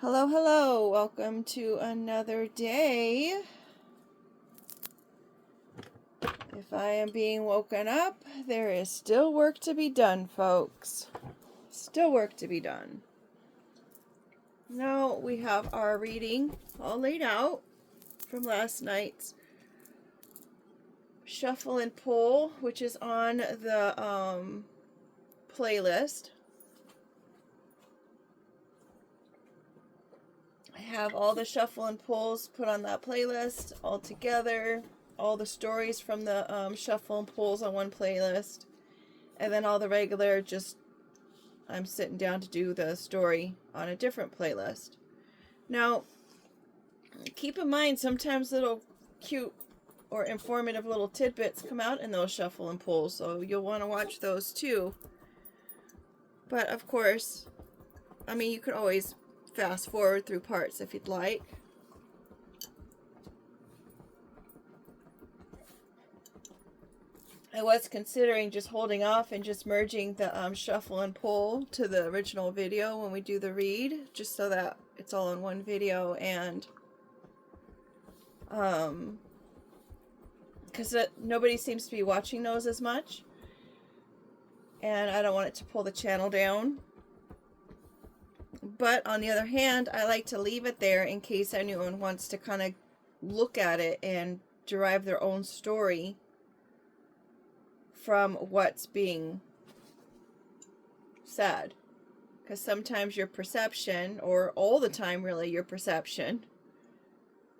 Hello, hello. Welcome to another day. If I am being woken up, there is still work to be done, folks. Still work to be done. Now we have our reading all laid out from last night's Shuffle and Pull, which is on the playlist. I have all the Shuffle and Pulls put on that playlist all together. All the stories from the Shuffle and Pulls on one playlist. And then all the regular, just I'm sitting down to do the story on a different playlist. Now, keep in mind, sometimes little cute or informative little tidbits come out in those Shuffle and Pulls, so you'll want to watch those too. But of course, I mean, you could always fast forward through parts if you'd like. I was considering just holding off and just merging the Shuffle and Pull to the original video when we do the read, just so that it's all in one video, and because nobody seems to be watching those as much, and I don't want it to pull the channel down. But on the other hand, I like to leave it there in case anyone wants to kind of look at it and derive their own story from what's being said. Because sometimes your perception, or all the time really your perception,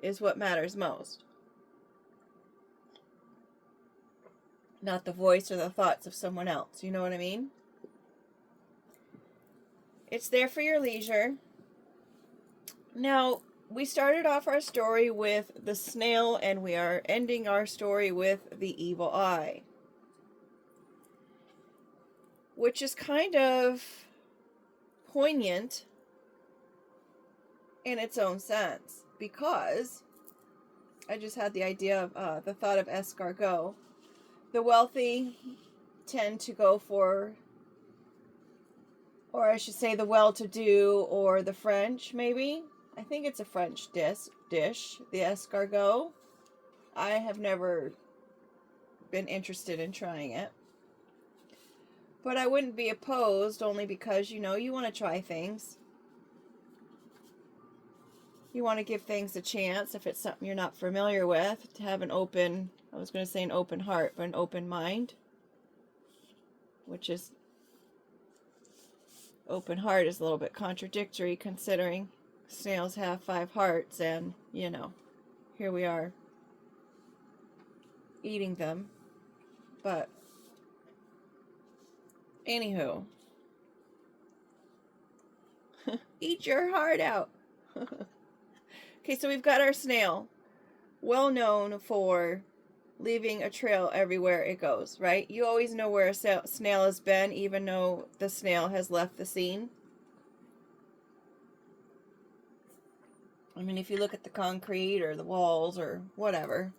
is what matters most. Not the voice or the thoughts of someone else. You know what I mean? It's there for your leisure. Now, we started off our story with the snail, and we are ending our story with the evil eye. Which is kind of poignant in its own sense, because I just had the idea of the thought of escargot. The wealthy tend to go for, or I should say the well-to-do, or the French, maybe. I think it's a French dish, the escargot. I have never been interested in trying it. But I wouldn't be opposed, only because, you want to try things. You want to give things a chance if it's something you're not familiar with, to have an open, I was going to say an open heart, but an open mind. Which is, open heart is a little bit contradictory considering snails have 5 hearts, and, here we are eating them. But, anywho, eat your heart out. Okay, so we've got our snail, well known for leaving a trail everywhere it goes, right? You always know where a snail has been, even though the snail has left the scene. I mean, if you look at the concrete or the walls or whatever,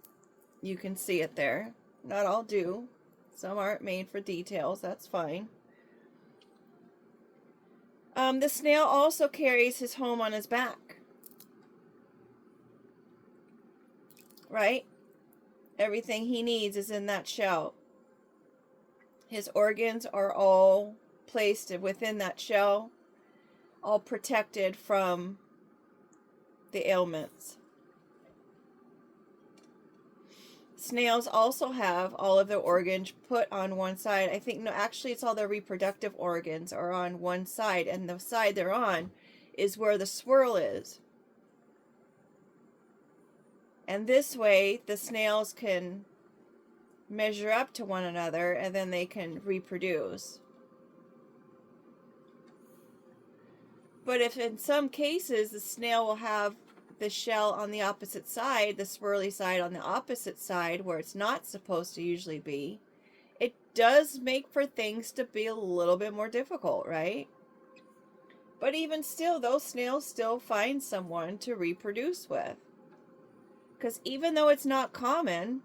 you can see it there. Not all do. Some aren't made for details. That's fine. The snail also carries his home on his back. Right? Everything he needs is in that shell. His organs are all placed within that shell, all protected from the ailments. Snails also have all of their organs put on one side. I think, no, actually it's all their reproductive organs are on one side, and the side they're on is where the swirl is. And this way, the snails can measure up to one another, and then they can reproduce. But if in some cases the snail will have the shell on the opposite side, the swirly side on the opposite side, where it's not supposed to usually be, it does make for things to be a little bit more difficult, right? But even still, those snails still find someone to reproduce with. Because even though it's not common,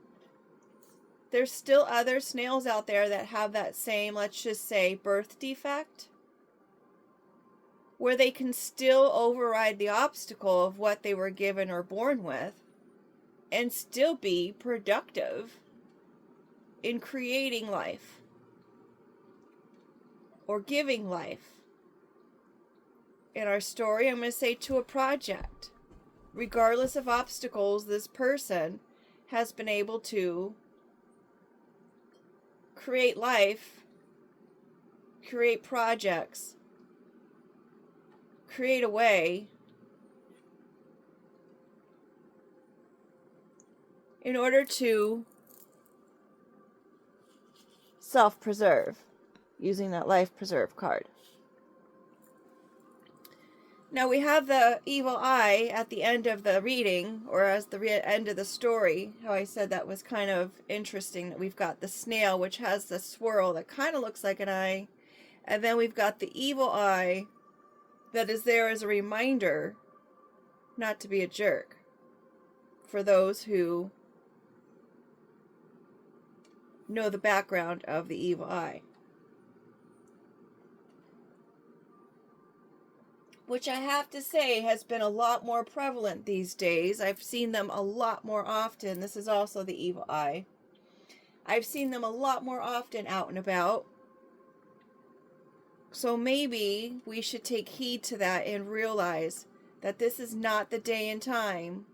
there's still other snails out there that have that same, let's just say, birth defect, where they can still override the obstacle of what they were given or born with and still be productive in creating life or giving life. In our story, I'm going to say to a project. Regardless of obstacles, this person has been able to create life, create projects, create a way in order to self-preserve, using that life preserve card. Now we have the evil eye at the end of the reading, or as the end of the story. How I said that was kind of interesting, that we've got the snail, which has the swirl that kind of looks like an eye. And then we've got the evil eye that is there as a reminder not to be a jerk for those who know the background of the evil eye. Which I have to say has been a lot more prevalent these days. I've seen them a lot more often. This is also the evil eye. I've seen them a lot more often out and about. So maybe we should take heed to that and realize that this is not the day and time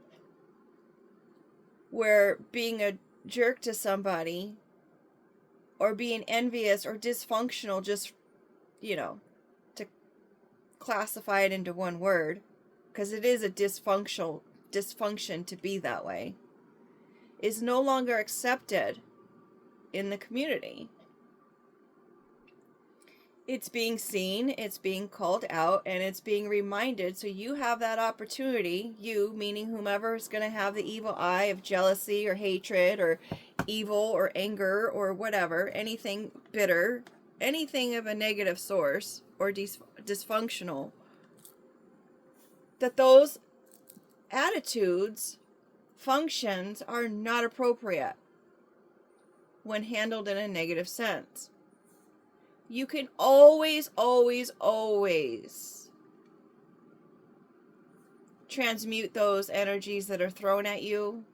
where being a jerk to somebody or being envious or dysfunctional, just, to classify it into one word, because it is a dysfunction to be that way, is no longer accepted in the community. It's being seen, it's being called out, and it's being reminded. So you have that opportunity, you, meaning whomever is going to have the evil eye of jealousy or hatred or evil or anger or whatever, anything bitter, anything of a negative source or dysfunctional, that those attitudes, functions are not appropriate when handled in a negative sense. You can always, always, always transmute those energies that are thrown at you.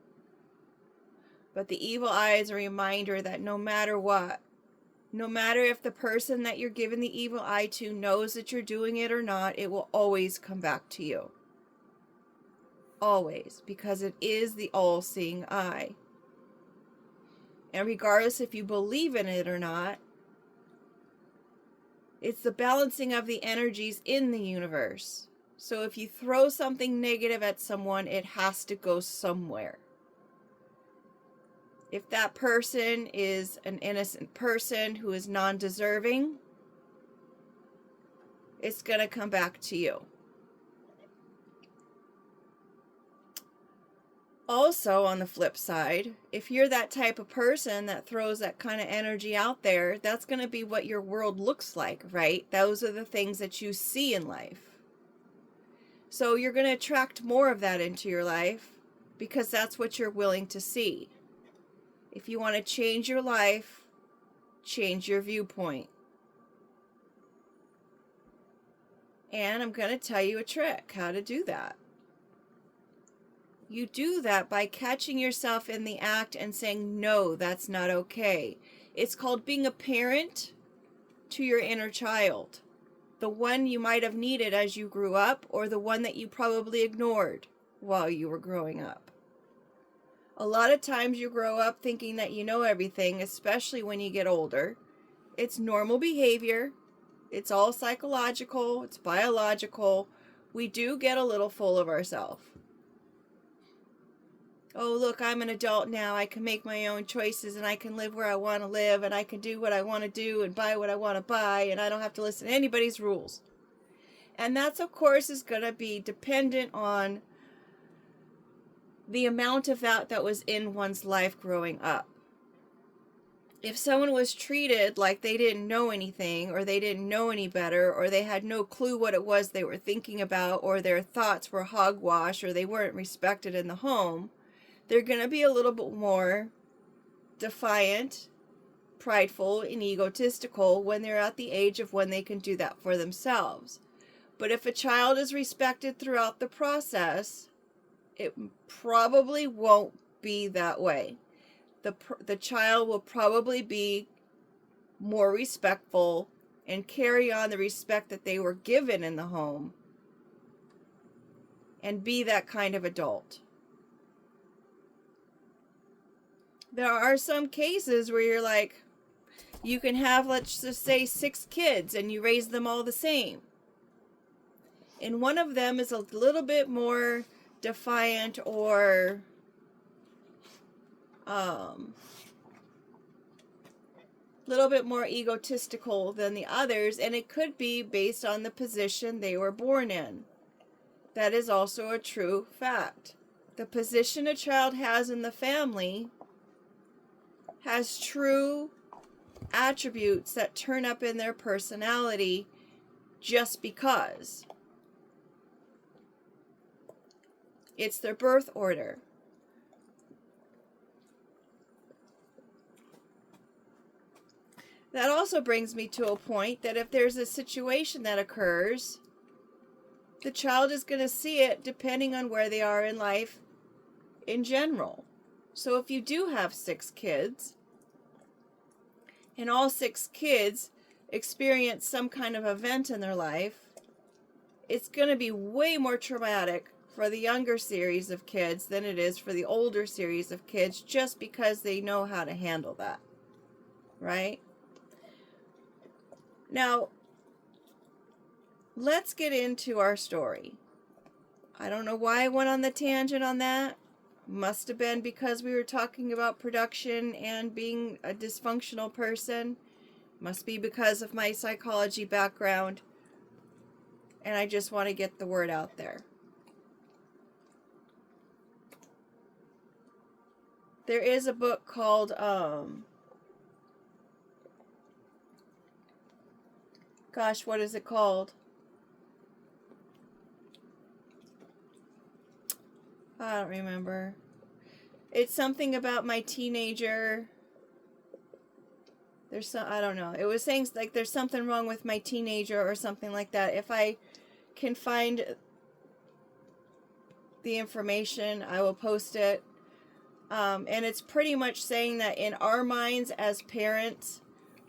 But the evil eye is a reminder that no matter what, no matter if the person that you're giving the evil eye to knows that you're doing it or not, it will always come back to you. Always. Because it is the all-seeing eye. And regardless if you believe in it or not, it's the balancing of the energies in the universe. So if you throw something negative at someone, it has to go somewhere. If that person is an innocent person who is non-deserving, it's going to come back to you. Also, on the flip side, if you're that type of person that throws that kind of energy out there, that's going to be what your world looks like, right? Those are the things that you see in life. So you're going to attract more of that into your life because that's what you're willing to see. If you want to change your life, change your viewpoint. And I'm going to tell you a trick how to do that. You do that by catching yourself in the act and saying, no, that's not okay. It's called being a parent to your inner child. The one you might have needed as you grew up, or the one that you probably ignored while you were growing up. A lot of times you grow up thinking that you know everything, especially when you get older. It's normal behavior. It's all psychological. It's biological. We do get a little full of ourselves. Oh, look, I'm an adult now. I can make my own choices and I can live where I want to live and I can do what I want to do and buy what I want to buy and I don't have to listen to anybody's rules. And that's, of course, is going to be dependent on the amount of that was in one's life growing up. If someone was treated like they didn't know anything or they didn't know any better or they had no clue what it was they were thinking about or their thoughts were hogwash or they weren't respected in the home, they're going to be a little bit more defiant, prideful, and egotistical when they're at the age of when they can do that for themselves. But if a child is respected throughout the process, it probably won't be that way. The child will probably be more respectful and carry on the respect that they were given in the home and be that kind of adult. There are some cases where you're like, you can have, let's just say, 6 kids and you raise them all the same. And one of them is a little bit more defiant or little bit more egotistical than the others, and it could be based on the position they were born in. That is also a true fact. The position a child has in the family has true attributes that turn up in their personality just because. It's their birth order. That also brings me to a point that if there's a situation that occurs, the child is going to see it depending on where they are in life in general. So if you do have 6 kids, and all 6 kids experience some kind of event in their life, it's going to be way more traumatic for the younger series of kids than it is for the older series of kids, just because they know how to handle that, right? Now, let's get into our story. I don't know why I went on the tangent on that. Must have been because we were talking about production and being a dysfunctional person. Must be because of my psychology background. And I just want to get the word out there. There is a book called gosh, what is it called? I don't remember. It's something about my teenager. There's some, I don't know. It was saying like there's something wrong with my teenager or something like that. If I can find the information, I will post it. And it's pretty much saying that in our minds as parents,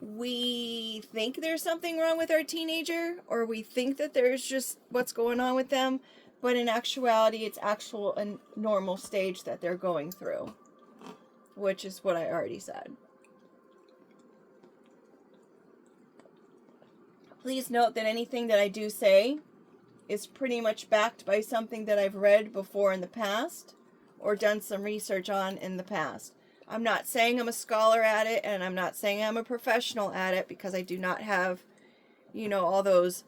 we think there's something wrong with our teenager, or we think that there's just what's going on with them, but in actuality, it's a normal stage that they're going through, which is what I already said. Please note that anything that I do say is pretty much backed by something that I've read before in the past or done some research on in the past. I'm not saying I'm a scholar at it, and I'm not saying I'm a professional at it, because I do not have, all those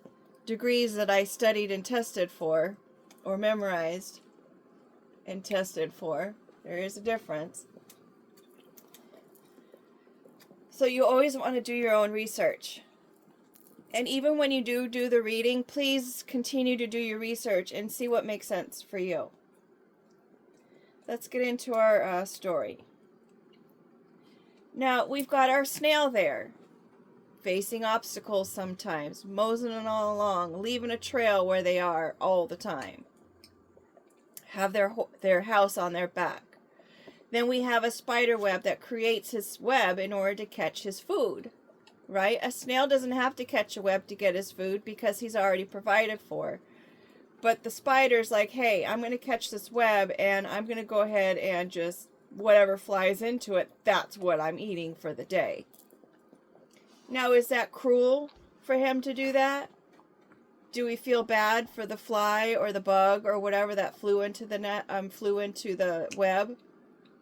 degrees that I studied and tested for, or memorized and tested for. There is a difference. So you always want to do your own research. And even when you do the reading, please continue to do your research and see what makes sense for you. Let's get into our story. Now, we've got our snail there, facing obstacles sometimes, moseying all along, leaving a trail where they are all the time. Have their house on their back. Then we have a spider web that creates his web in order to catch his food, right? A snail doesn't have to catch a web to get his food because he's already provided for. But the spider's like, hey, I'm going to catch this web, and I'm going to go ahead and just whatever flies into it, that's what I'm eating for the day. Now, is that cruel for him to do that? Do we feel bad for the fly or the bug or whatever that flew into the web?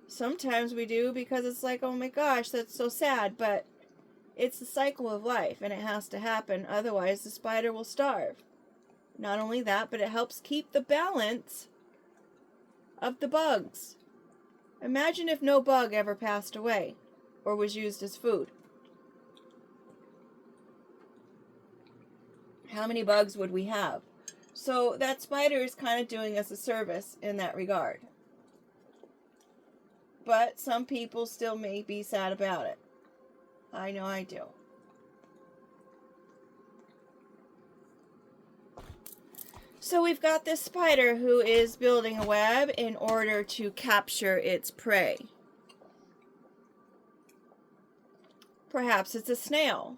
Sometimes we do, because it's like, oh my gosh, that's so sad. But it's the cycle of life, and it has to happen. Otherwise, the spider will starve. Not only that, but it helps keep the balance of the bugs. Imagine if no bug ever passed away or was used as food. How many bugs would we have? So that spider is kind of doing us a service in that regard. But some people still may be sad about it. I know I do. So we've got this spider who is building a web in order to capture its prey. Perhaps it's a snail.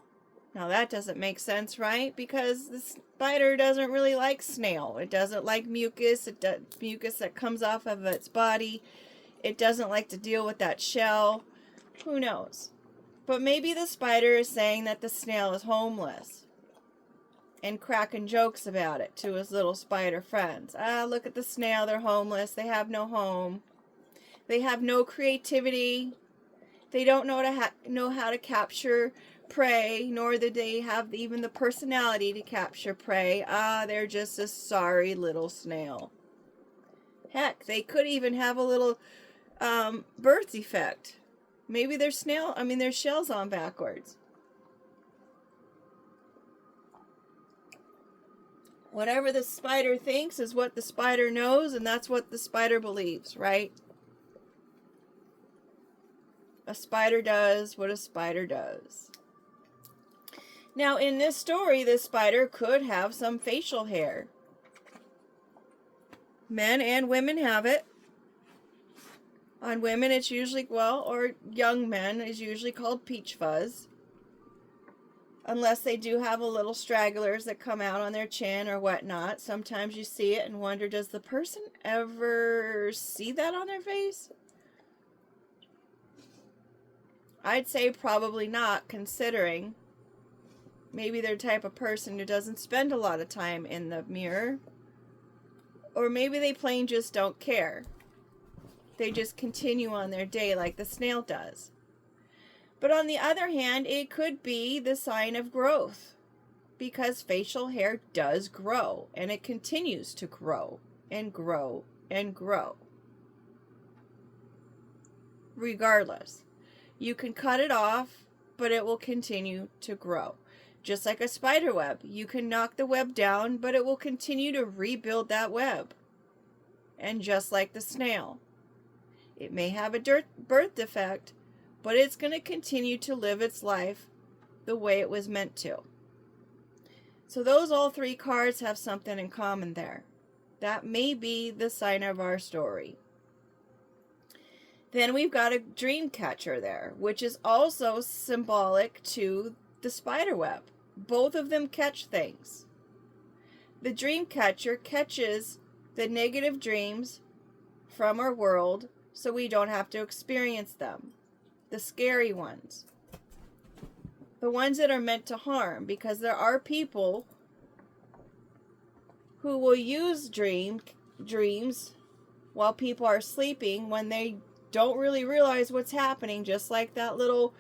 Now that doesn't make sense, right? Because the spider doesn't really like snail. It doesn't like mucus. Mucus that comes off of its body. It doesn't like to deal with that shell. Who knows? But maybe the spider is saying that the snail is homeless and cracking jokes about it to his little spider friends. Ah, look at the snail. They're homeless. They have no home. They have no creativity. They don't know how to capture prey, nor do they have even the personality to capture prey. Ah, they're just a sorry little snail. Heck, they could even have a little birth defect. Maybe their shell's on backwards. Whatever the spider thinks is what the spider knows, and that's what the spider believes, right? A spider does what a spider does. Now, in this story, this spider could have some facial hair. Men and women have it. On women, it's usually, or young men, is usually called peach fuzz. Unless they do have a little stragglers that come out on their chin or whatnot. Sometimes you see it and wonder, does the person ever see that on their face? I'd say probably not, considering maybe they're the type of person who doesn't spend a lot of time in the mirror. Or maybe they plain just don't care. They just continue on their day like the snail does. But on the other hand, it could be the sign of growth, because facial hair does grow, and it continues to grow and grow and grow. Regardless, you can cut it off, but it will continue to grow. Just like a spider web, you can knock the web down, but it will continue to rebuild that web. And just like the snail, it may have a birth defect, but it's going to continue to live its life the way it was meant to. So those all three cards have something in common there. That may be the sign of our story. Then we've got a dream catcher there, which is also symbolic to the spider web. Both of them catch things. The dream catcher catches the negative dreams from our world so we don't have to experience them. The scary ones. The ones that are meant to harm, because there are people who will use dreams while people are sleeping when they don't really realize what's happening, just like that little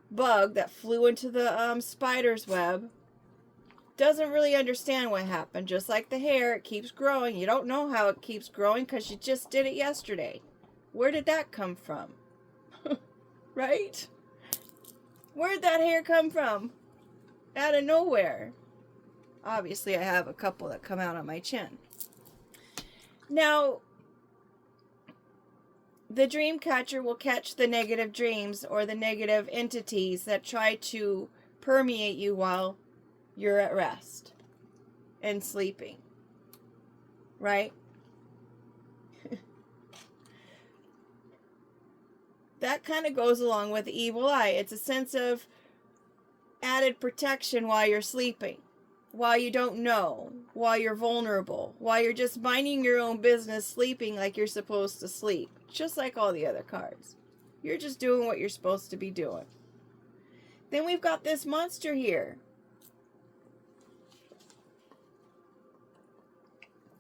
bug that flew into the spider's web. Doesn't really understand what happened. Just like the hair, it keeps growing. You don't know how it keeps growing because you just did it yesterday. Where did that come from? Right? Where'd that hair come from? Out of nowhere. Obviously, I have a couple that come out on my chin. Now, the dream catcher will catch the negative dreams or the negative entities that try to permeate you while you're at rest and sleeping. Right? That kind of goes along with the evil eye. It's a sense of added protection while you're sleeping, while you don't know, while you're vulnerable, while you're just minding your own business, sleeping like you're supposed to sleep, just like all the other cards. You're just doing what you're supposed to be doing. Then we've got this monster here.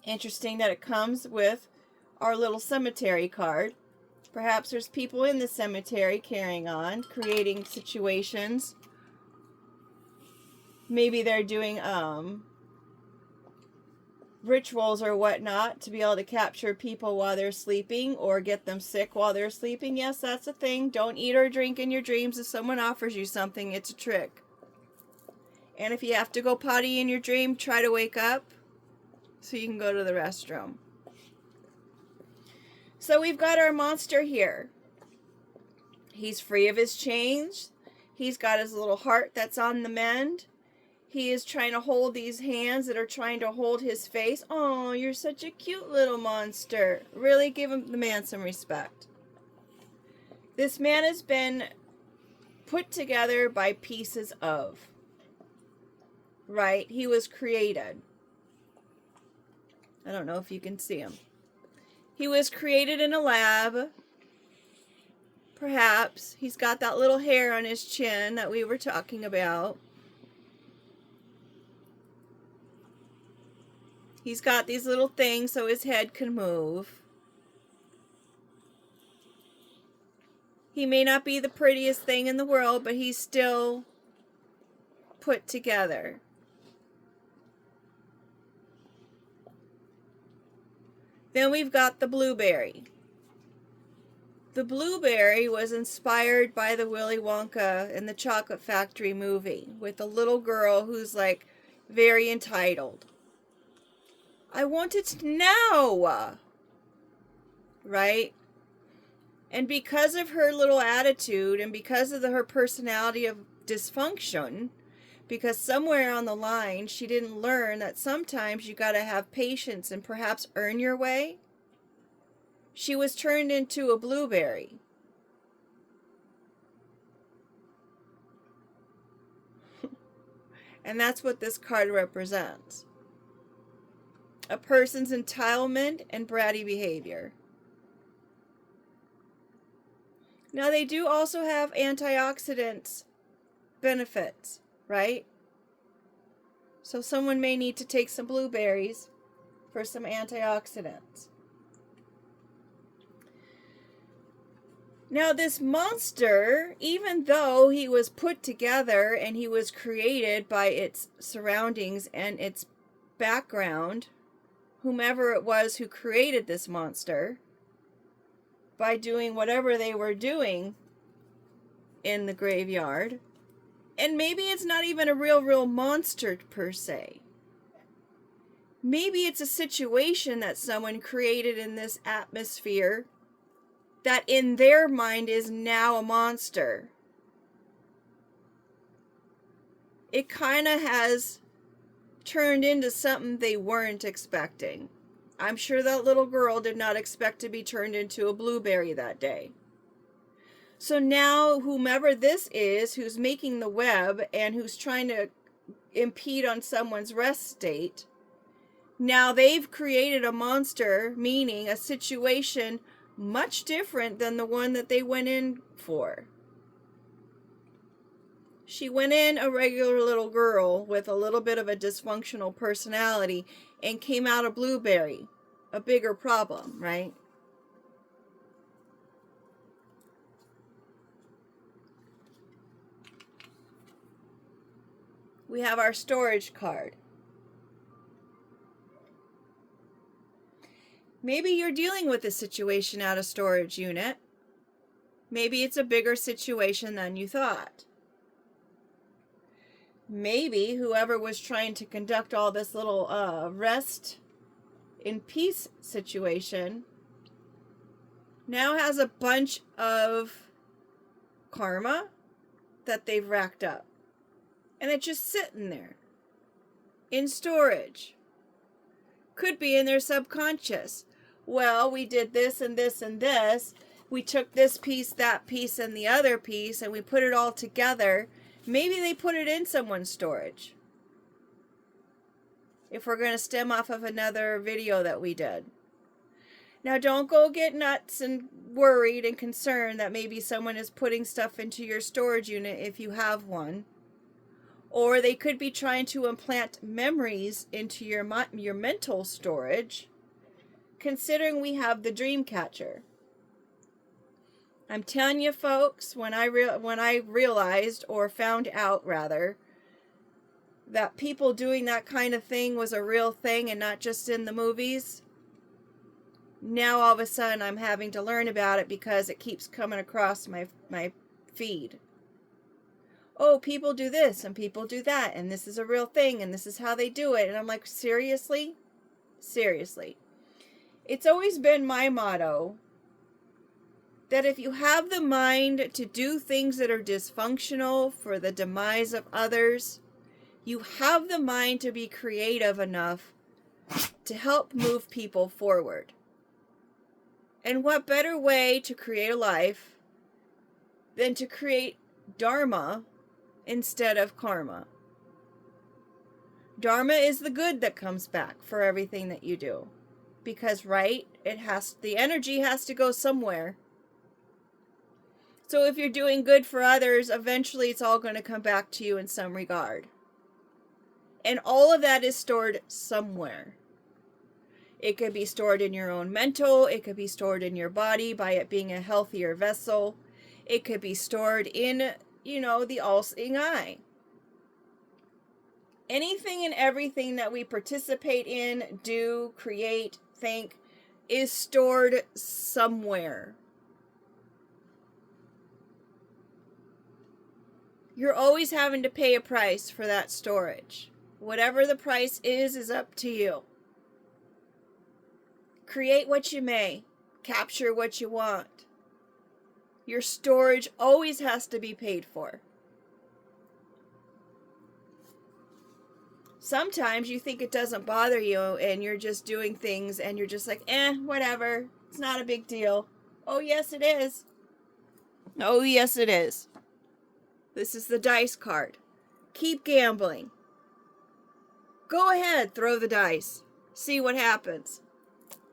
Interesting that it comes with our little cemetery card. Perhaps there's people in the cemetery carrying on, creating situations. Maybe they're doing rituals or whatnot to be able to capture people while they're sleeping or get them sick while they're sleeping. Yes, that's a thing. Don't eat or drink in your dreams. If someone offers you something, it's a trick. And if you have to go potty in your dream, try to wake up so you can go to the restroom. So we've got our monster here. He's free of his chains. He's got his little heart that's on the mend. He is trying to hold these hands that are trying to hold his face. Oh, you're such a cute little monster. Really give the man some respect. This man has been put together by pieces of. Right? He was created. I don't know if you can see him. He was created in a lab. Perhaps. He's got that little hair on his chin that we were talking about. He's got these little things so his head can move. He may not be the prettiest thing in the world, but he's still put together. Then we've got the blueberry. The blueberry was inspired by the Willy Wonka and the Chocolate Factory movie with the little girl who's like very entitled. I want it now. Right? And because of her little attitude and because of her personality of dysfunction, because somewhere on the line she didn't learn that sometimes you got to have patience and perhaps earn your way, she was turned into a blueberry. And that's what this card represents. A person's entitlement and bratty behavior. Now they do also have antioxidant benefits, right? So someone may need to take some blueberries for some antioxidants. Now this monster, even though he was put together and he was created by its surroundings and its background, whomever it was who created this monster, by doing whatever they were doing in the graveyard, and maybe it's not even a real monster per se. Maybe it's a situation that someone created in this atmosphere that in their mind is now a monster. It kind of has turned into something they weren't expecting. I'm sure that little girl did not expect to be turned into a blueberry that day. So now whomever this is who's making the web and who's trying to impede on someone's rest state, now they've created a monster, meaning a situation much different than the one that they went in for. She went in a regular little girl with a little bit of a dysfunctional personality and came out a blueberry. A bigger problem, right? We have our storage card. Maybe you're dealing with a situation at a storage unit. Maybe it's a bigger situation than you thought. Maybe whoever was trying to conduct all this little rest in peace situation now has a bunch of karma that they've racked up. And it's just sitting there in storage. Could be in their subconscious. Well, we did this and this and this. We took this piece, that piece, and the other piece, and we put it all together. Maybe they put it in someone's storage. If we're going to stem off of another video that we did. Now, don't go get nuts and worried and concerned that maybe someone is putting stuff into your storage unit if you have one. Or they could be trying to implant memories into your mental storage, considering we have the dream catcher. I'm telling you, folks, when I realized, or found out rather, that people doing that kind of thing was a real thing and not just in the movies, now all of a sudden I'm having to learn about it because it keeps coming across my feed. Oh, people do this and people do that, and this is a real thing, and this is how they do it. And I'm like, seriously? Seriously. It's always been my motto that if you have the mind to do things that are dysfunctional for the demise of others, You have the mind to be creative enough to help move people forward. And what better way to create a life than to create dharma instead of karma? Dharma is the good that comes back for everything that you do. Because, right, the energy has to go somewhere. So if you're doing good for others, eventually it's all going to come back to you in some regard. And all of that is stored somewhere. It could be stored in your own mental. It could be stored in your body by it being a healthier vessel. It could be stored in, the all-seeing eye. Anything and everything that we participate in, do, create, think, is stored somewhere. You're always having to pay a price for that storage. Whatever the price is up to you. Create what you may. Capture what you want. Your storage always has to be paid for. Sometimes you think it doesn't bother you and you're just doing things and you're just like, whatever. It's not a big deal. Oh, yes, it is. Oh, yes, it is. This is the dice card. Keep gambling. Go ahead, throw the dice. See what happens.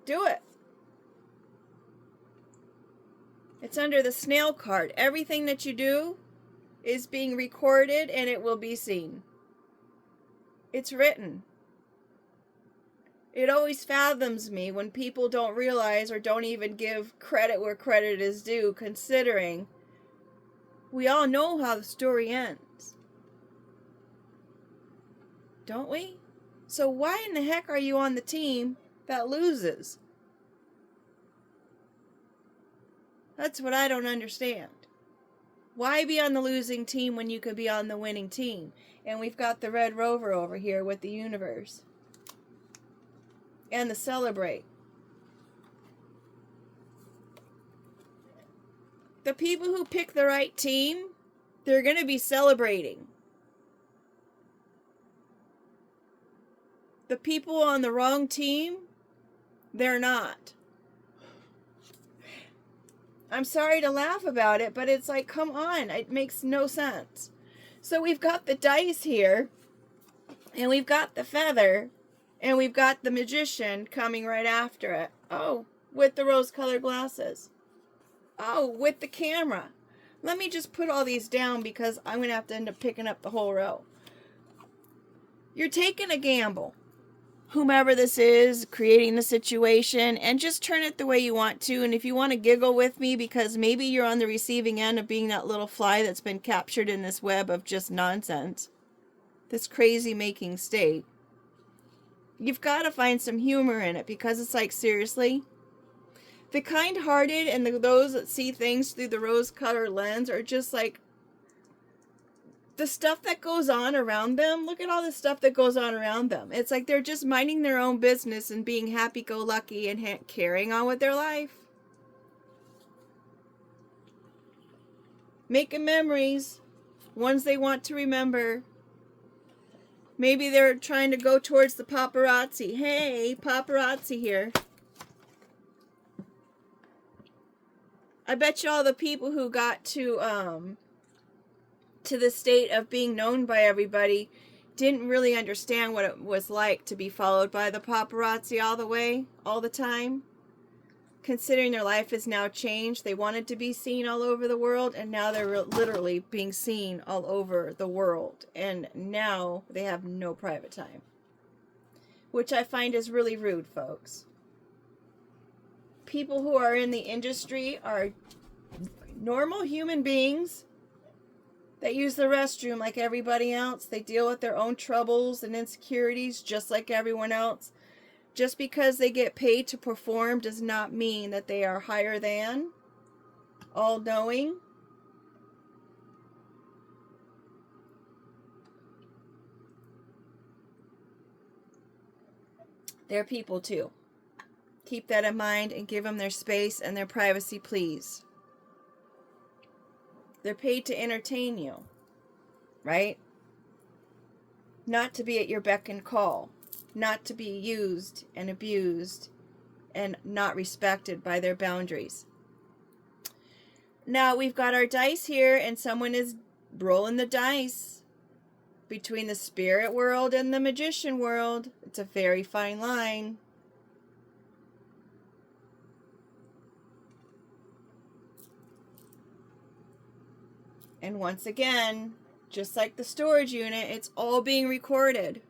Do it. It's under the snail card. Everything that you do is being recorded and it will be seen. It's written. It always fathoms me when people don't realize or don't even give credit where credit is due, considering we all know how the story ends. Don't we? So why in the heck are you on the team that loses? That's what I don't understand. Why be on the losing team when you could be on the winning team? And we've got the Red Rover over here with the universe. And the Celebrate. The people who pick the right team, they're going to be celebrating. The people on the wrong team, they're not. I'm sorry to laugh about it, but it's like, come on, it makes no sense. So we've got the dice here, and we've got the feather, and we've got the magician coming right after it. Oh, with the rose-colored glasses. Oh, with the camera. Let me just put all these down because I'm going to have to end up picking up the whole row. You're taking a gamble. Whomever this is, creating the situation, and just turn it the way you want to. And if you want to giggle with me because maybe you're on the receiving end of being that little fly that's been captured in this web of just nonsense, this crazy making state, you've got to find some humor in it because it's like, seriously? The kind-hearted and those that see things through the rose-colored lens are just like, the stuff that goes on around them, look at all the stuff that goes on around them. It's like they're just minding their own business and being happy-go-lucky and carrying on with their life. Making memories, ones they want to remember. Maybe they're trying to go towards the paparazzi. Hey, paparazzi here. I bet you all the people who got to the state of being known by everybody didn't really understand what it was like to be followed by the paparazzi all the time. Considering their life has now changed, they wanted to be seen all over the world, and now they're literally being seen all over the world. And now they have no private time. Which I find is really rude, folks. People who are in the industry are normal human beings. They use the restroom like everybody else. They deal with their own troubles and insecurities just like everyone else. Just because they get paid to perform does not mean that they are higher than, all-knowing. They're people too. Keep that in mind and give them their space and their privacy, please. They're paid to entertain you, right? not to be at your beck and call, not to be used and abused and not respected by their boundaries. Now we've got our dice here, and someone is rolling the dice between the spirit world and the magician world. It's a very fine line. And once again, just like the storage unit, it's all being recorded.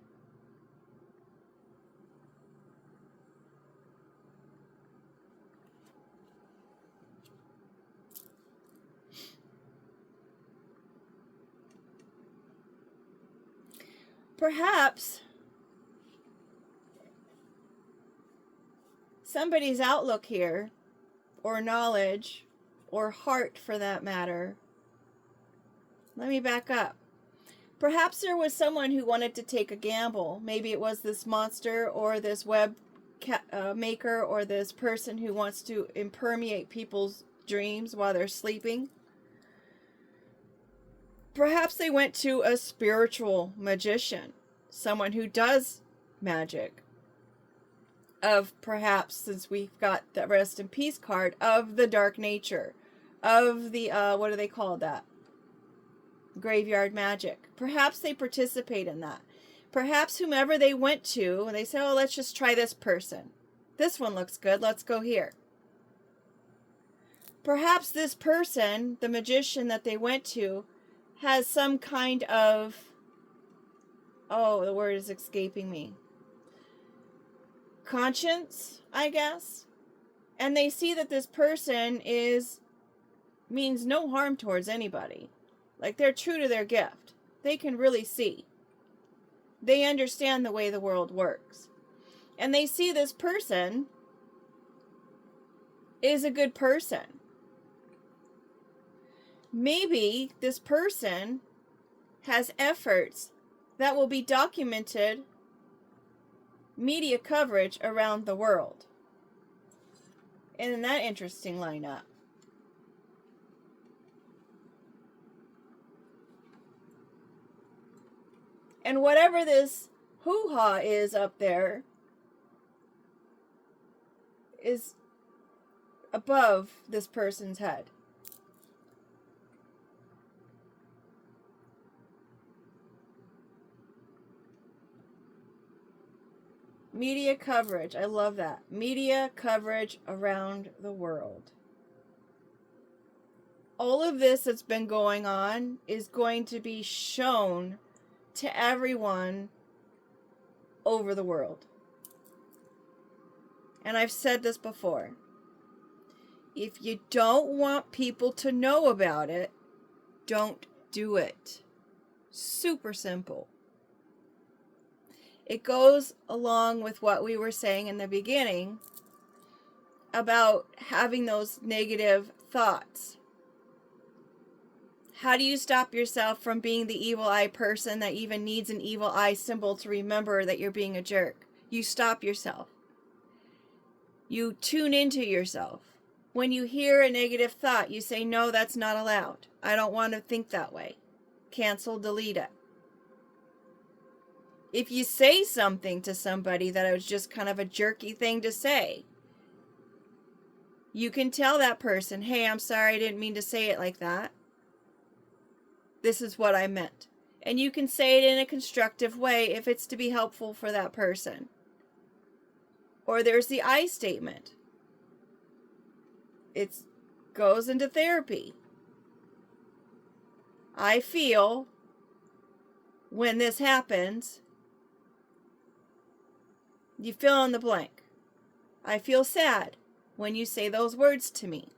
Perhaps somebody's outlook here, or knowledge, or heart for that matter. Let me back up. Perhaps there was someone who wanted to take a gamble. Maybe it was this monster or this web maker or this person who wants to impermeate people's dreams while they're sleeping. Perhaps they went to a spiritual magician, someone who does magic. Of perhaps, since we've got the rest in peace card, of the dark nature, of the, what do they call that? Graveyard magic. Perhaps they participate in that. Perhaps whomever they went to, they said, oh, let's just try this person. This one looks good. Let's go here. Perhaps this person, the magician that they went to, has some kind of, oh, the word is escaping me, conscience, I guess. And they see that this person means no harm towards anybody. Like, they're true to their gift. They can really see. They understand the way the world works. And they see this person is a good person. Maybe this person has efforts that will be documented, media coverage around the world. Isn't that interesting lineup? And whatever this hoo-ha is up there is above this person's head. Media coverage. I love that. Media coverage around the world. All of this that's been going on is going to be shown to everyone over the world. And I've said this before. If you don't want people to know about it, don't do it. Super simple. It goes along with what we were saying in the beginning about having those negative thoughts. How do you stop yourself from being the evil eye person that even needs an evil eye symbol to remember that you're being a jerk? You stop yourself. You tune into yourself. When you hear a negative thought, you say, no, that's not allowed. I don't want to think that way. Cancel, delete it. If you say something to somebody that it was just kind of a jerky thing to say, you can tell that person, hey, I'm sorry, I didn't mean to say it like that. This is what I meant. And you can say it in a constructive way if it's to be helpful for that person. Or there's the I statement. It goes into therapy. I feel when this happens, you fill in the blank. I feel sad when you say those words to me.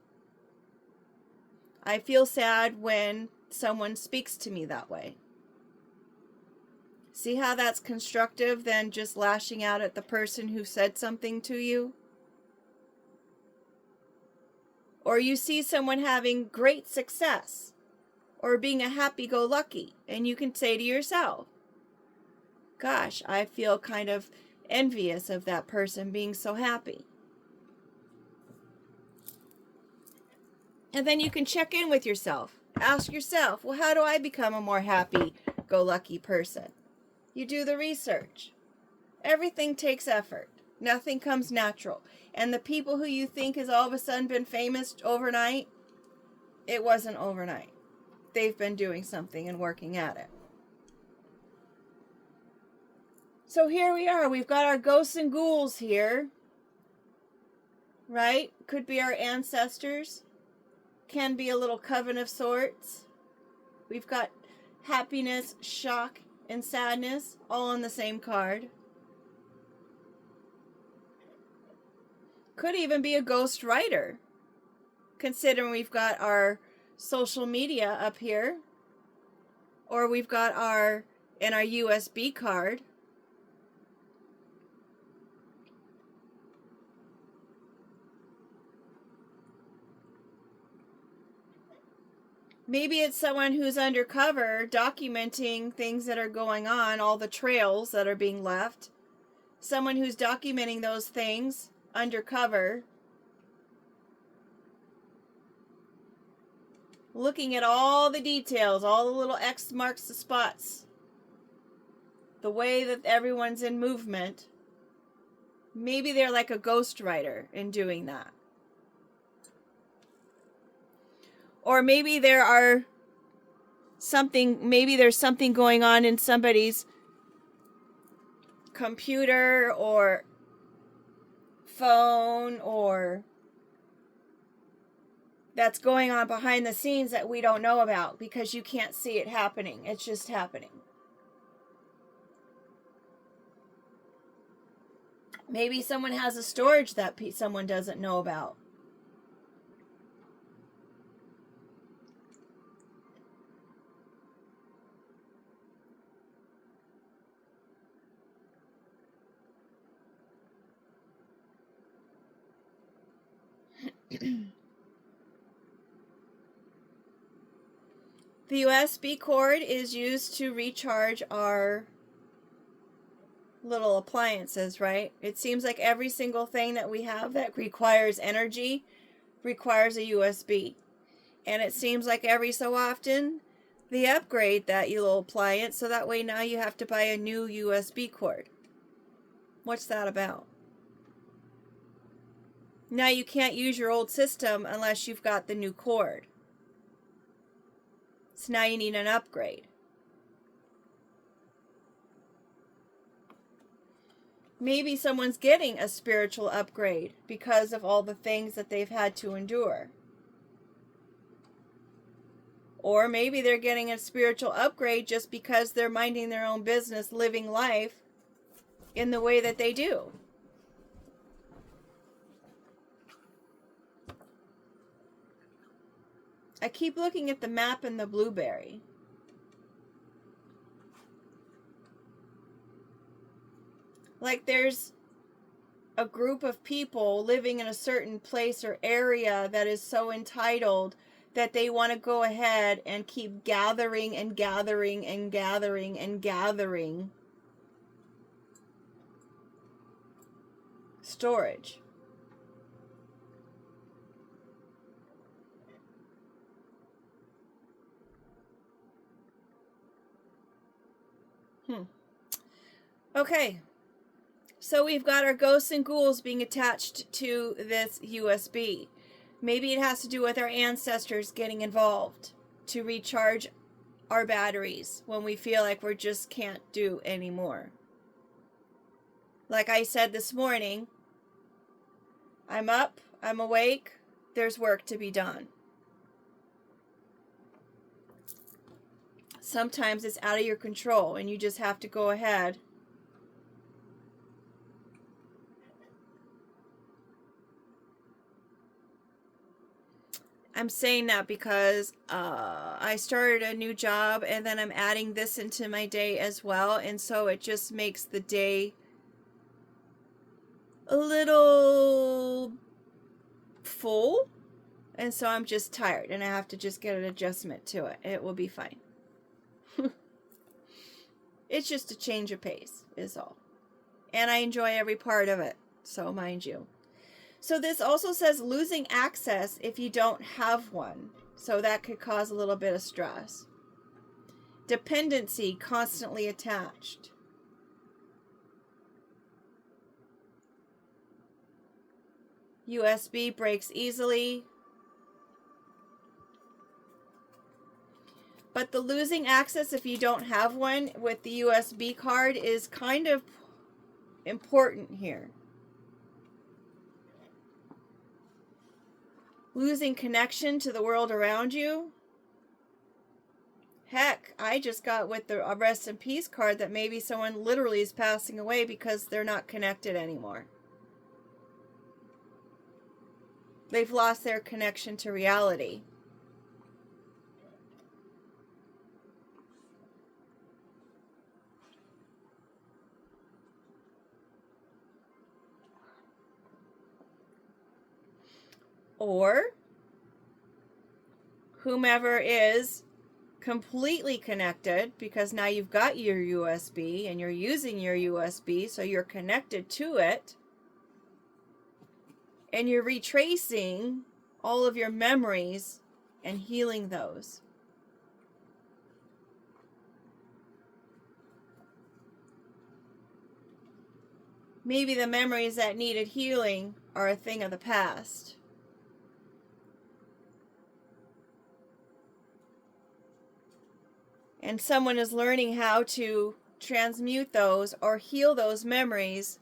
I feel sad when someone speaks to me that way. See how that's constructive than just lashing out at the person who said something to you? Or you see someone having great success or being a happy-go-lucky, and you can say to yourself, gosh, I feel kind of envious of that person being so happy. And then you can check in with yourself. Ask yourself, well, how do I become a more happy-go-lucky person? You do the research. Everything takes effort. Nothing comes natural. And the people who you think has all of a sudden been famous overnight, it wasn't overnight. They've been doing something and working at it. So here we are. We've got our ghosts and ghouls here. Right? Could be our ancestors. Can be a little coven of sorts. We've got happiness, shock, and sadness all on the same card. Could even be a ghost writer, considering we've got our social media up here, or we've got our USB card. Maybe it's someone who's undercover documenting things that are going on, all the trails that are being left. Someone who's documenting those things undercover, looking at all the details, all the little X marks the spots, the way that everyone's in movement. Maybe they're like a ghostwriter in doing that. Or maybe there's something going on in somebody's computer or phone, or that's going on behind the scenes that we don't know about because you can't see it happening. It's just happening. Maybe someone has a storage that someone doesn't know about. The USB cord is used to recharge our little appliances, right? It seems like every single thing that we have that requires energy requires a USB. And it seems like every so often they upgrade that little appliance, so that way now you have to buy a new USB cord. What's that about? Now you can't use your old system unless you've got the new cord. So now you need an upgrade. Maybe someone's getting a spiritual upgrade because of all the things that they've had to endure. Or maybe they're getting a spiritual upgrade just because they're minding their own business, living life in the way that they do. I keep looking at the map and the blueberry. Like there's a group of people living in a certain place or area that is so entitled that they want to go ahead and keep gathering and gathering and gathering and gathering storage. Okay, so we've got our ghosts and ghouls being attached to this USB. Maybe it has to do with our ancestors getting involved to recharge our batteries when we feel like we just can't do anymore. Like I said this morning, I'm up, I'm awake, there's work to be done. Sometimes it's out of your control and you just have to go ahead I'm saying that because I started a new job and then I'm adding this into my day as well. And so it just makes the day a little full. And so I'm just tired and I have to just get an adjustment to it. It will be fine. It's just a change of pace is all. And I enjoy every part of it. So mind you. So this also says losing access if you don't have one. So that could cause a little bit of stress. Dependency, constantly attached. USB breaks easily. But the losing access, if you don't have one with the USB card, is kind of important here. Losing connection to the world around you. Heck, I just got with the rest in peace card that maybe someone literally is passing away because they're not connected anymore. They've lost their connection to reality. Or whomever is completely connected, because now you've got your USB and you're using your USB, so you're connected to it, and you're retracing all of your memories and healing those. Maybe the memories that needed healing are a thing of the past. And someone is learning how to transmute those or heal those memories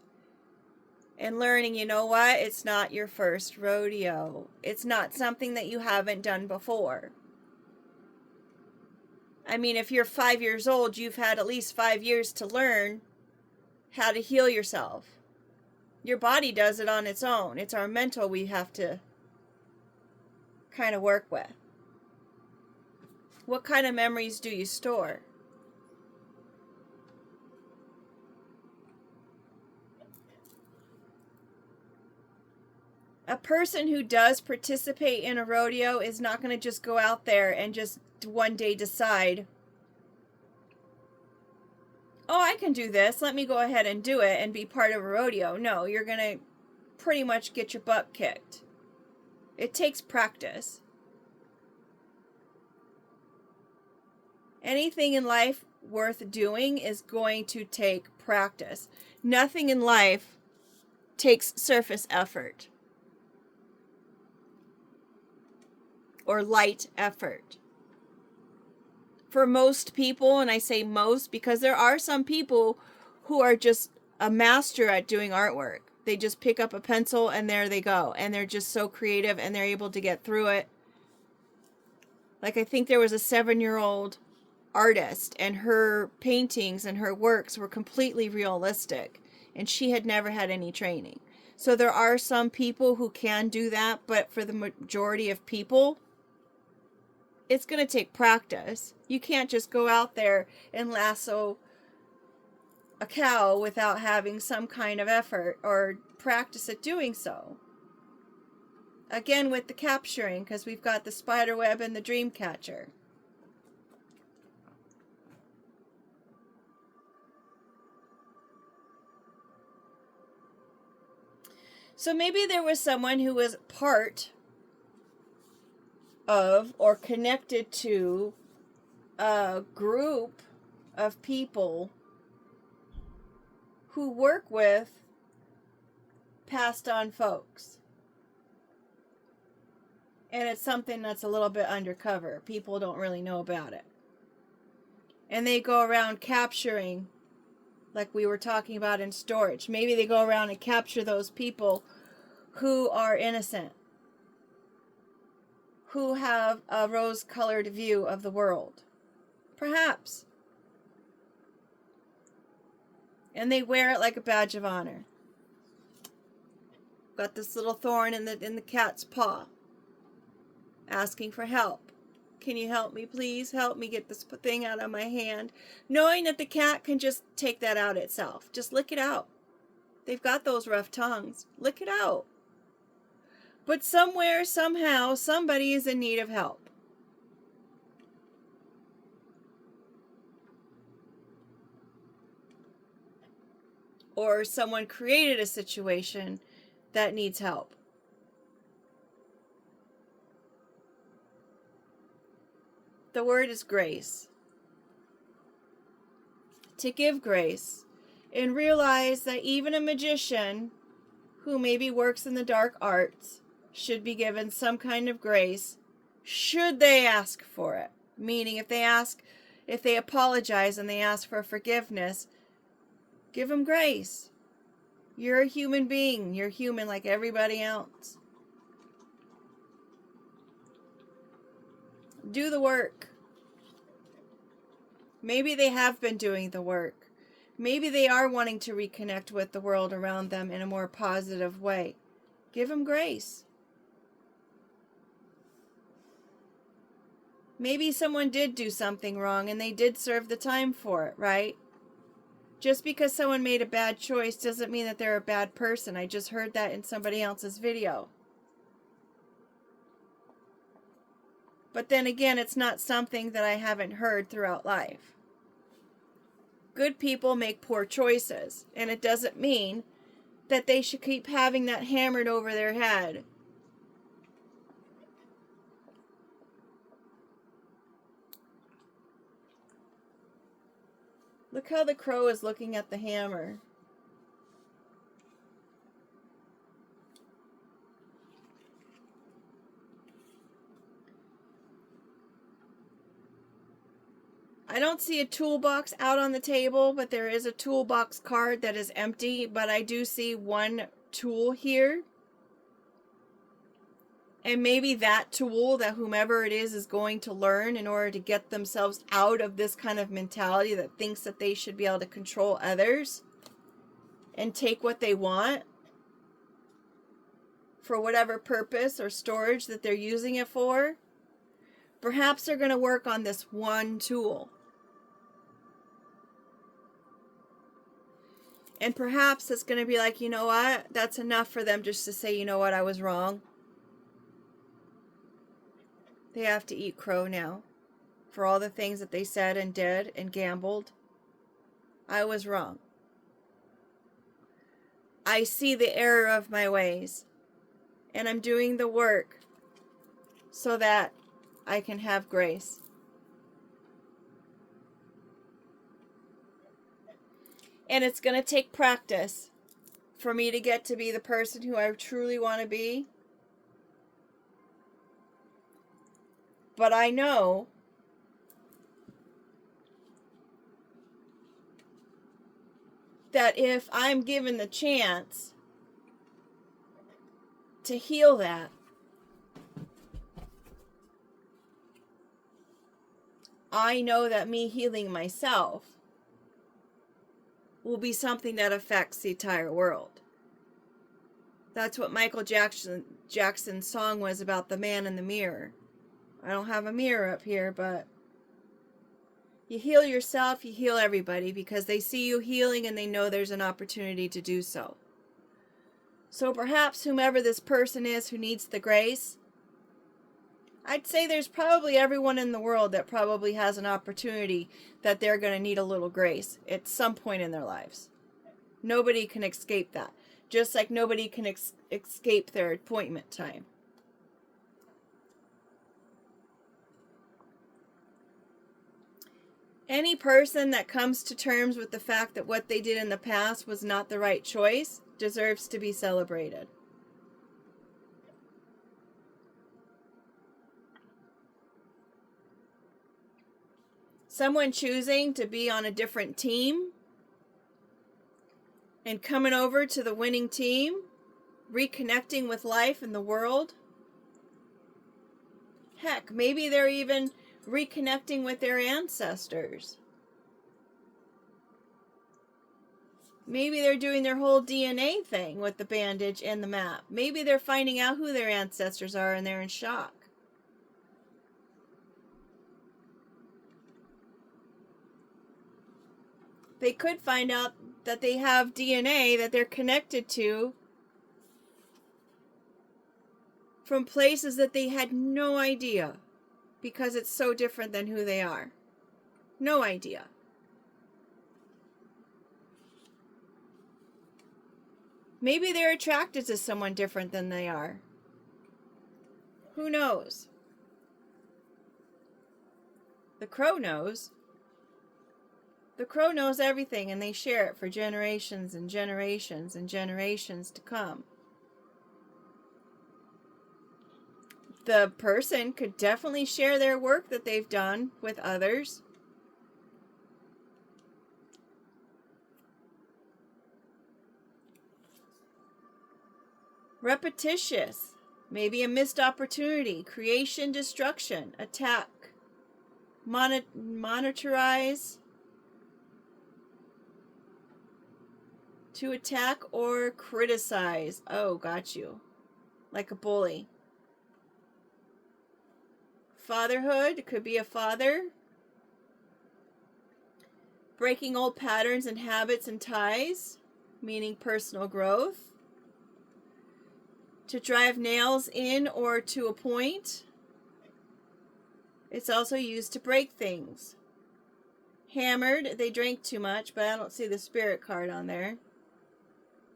and learning, you know what? It's not your first rodeo. It's not something that you haven't done before. I mean, if you're 5 years old, you've had at least 5 years to learn how to heal yourself. Your body does it on its own. It's our mental we have to kind of work with. What kind of memories do you store? A person who does participate in a rodeo is not going to just go out there and just one day decide, oh, I can do this. Let me go ahead and do it and be part of a rodeo. No, you're going to pretty much get your butt kicked. It takes practice. Anything in life worth doing is going to take practice. Nothing in life takes surface effort or light effort. For most people, and I say most because there are some people who are just a master at doing artwork. They just pick up a pencil and there they go. And they're just so creative and they're able to get through it. Like I think there was a 7-year-old artist and her paintings and her works were completely realistic. And she had never had any training. So there are some people who can do that. But for the majority of people, it's going to take practice. You can't just go out there and lasso a cow without having some kind of effort or practice at doing so. Again, with the capturing, because we've got the spider web and the dream catcher. So maybe there was someone who was part of or connected to a group of people who work with passed on folks. And it's something that's a little bit undercover. People don't really know about it. And they go around capturing, like we were talking about in storage. Maybe they go around and capture those people who are innocent, who have a rose-colored view of the world. Perhaps. And they wear it like a badge of honor. Got this little thorn in the cat's paw, asking for help. Can you help me, please? Help me get this thing out of my hand. Knowing that the cat can just take that out itself. Just lick it out. They've got those rough tongues. Lick it out. But somewhere, somehow, somebody is in need of help. Or someone created a situation that needs help. The word is grace. To give grace and realize that even a magician who maybe works in the dark arts should be given some kind of grace should they ask for it. Meaning if they apologize and they ask for forgiveness, give them grace. You're a human being. You're human like everybody else. Do the work. Maybe they have been doing the work. Maybe they are wanting to reconnect with the world around them in a more positive way. Give them grace. Maybe someone did do something wrong and they did serve the time for it, right? Just because someone made a bad choice doesn't mean that they're a bad person. I just heard that in somebody else's video. But then again, it's not something that I haven't heard throughout life. Good people make poor choices, and it doesn't mean that they should keep having that hammered over their head. Look how the crow is looking at the hammer. I don't see a toolbox out on the table, but there is a toolbox card that is empty, but I do see one tool here. And maybe that tool that whomever it is going to learn in order to get themselves out of this kind of mentality that thinks that they should be able to control others and take what they want for whatever purpose or storage that they're using it for. Perhaps they're going to work on this one tool. And perhaps it's going to be like, you know what? That's enough for them just to say, you know what? I was wrong. They have to eat crow now for all the things that they said and did and gambled. I was wrong. I see the error of my ways. And I'm doing the work so that I can have grace. And it's going to take practice for me to get to be the person who I truly want to be. But I know that if I'm given the chance to heal that, I know that me healing myself will be something that affects the entire world. That's what Michael Jackson's song was about, the man in the mirror. I don't have a mirror up here, but you heal yourself, you heal everybody, because they see you healing and they know there's an opportunity to do so. So perhaps whomever this person is who needs the grace, I'd say there's probably everyone in the world that probably has an opportunity that they're going to need a little grace at some point in their lives. Nobody can escape that. Just like nobody can escape their appointment time. Any person that comes to terms with the fact that what they did in the past was not the right choice deserves to be celebrated. Someone choosing to be on a different team and coming over to the winning team, reconnecting with life and the world. Heck, maybe they're even reconnecting with their ancestors. Maybe they're doing their whole DNA thing with the bandage and the map. Maybe they're finding out who their ancestors are and they're in shock. They could find out that they have DNA that they're connected to from places that they had no idea, because it's so different than who they are. No idea. Maybe they're attracted to someone different than they are. Who knows? The crow knows. The crow knows everything, and they share it for generations and generations and generations to come. the person could definitely share their work that they've done with others. Repetitious. Maybe a missed opportunity. Creation, destruction, attack. Monitorize. To attack or criticize. Oh, got you. Like a bully. Fatherhood. Could be a father. Breaking old patterns and habits and ties. Meaning personal growth. To drive nails in or to a point. It's also used to break things. Hammered. They drank too much, but I don't see the spirit card on there.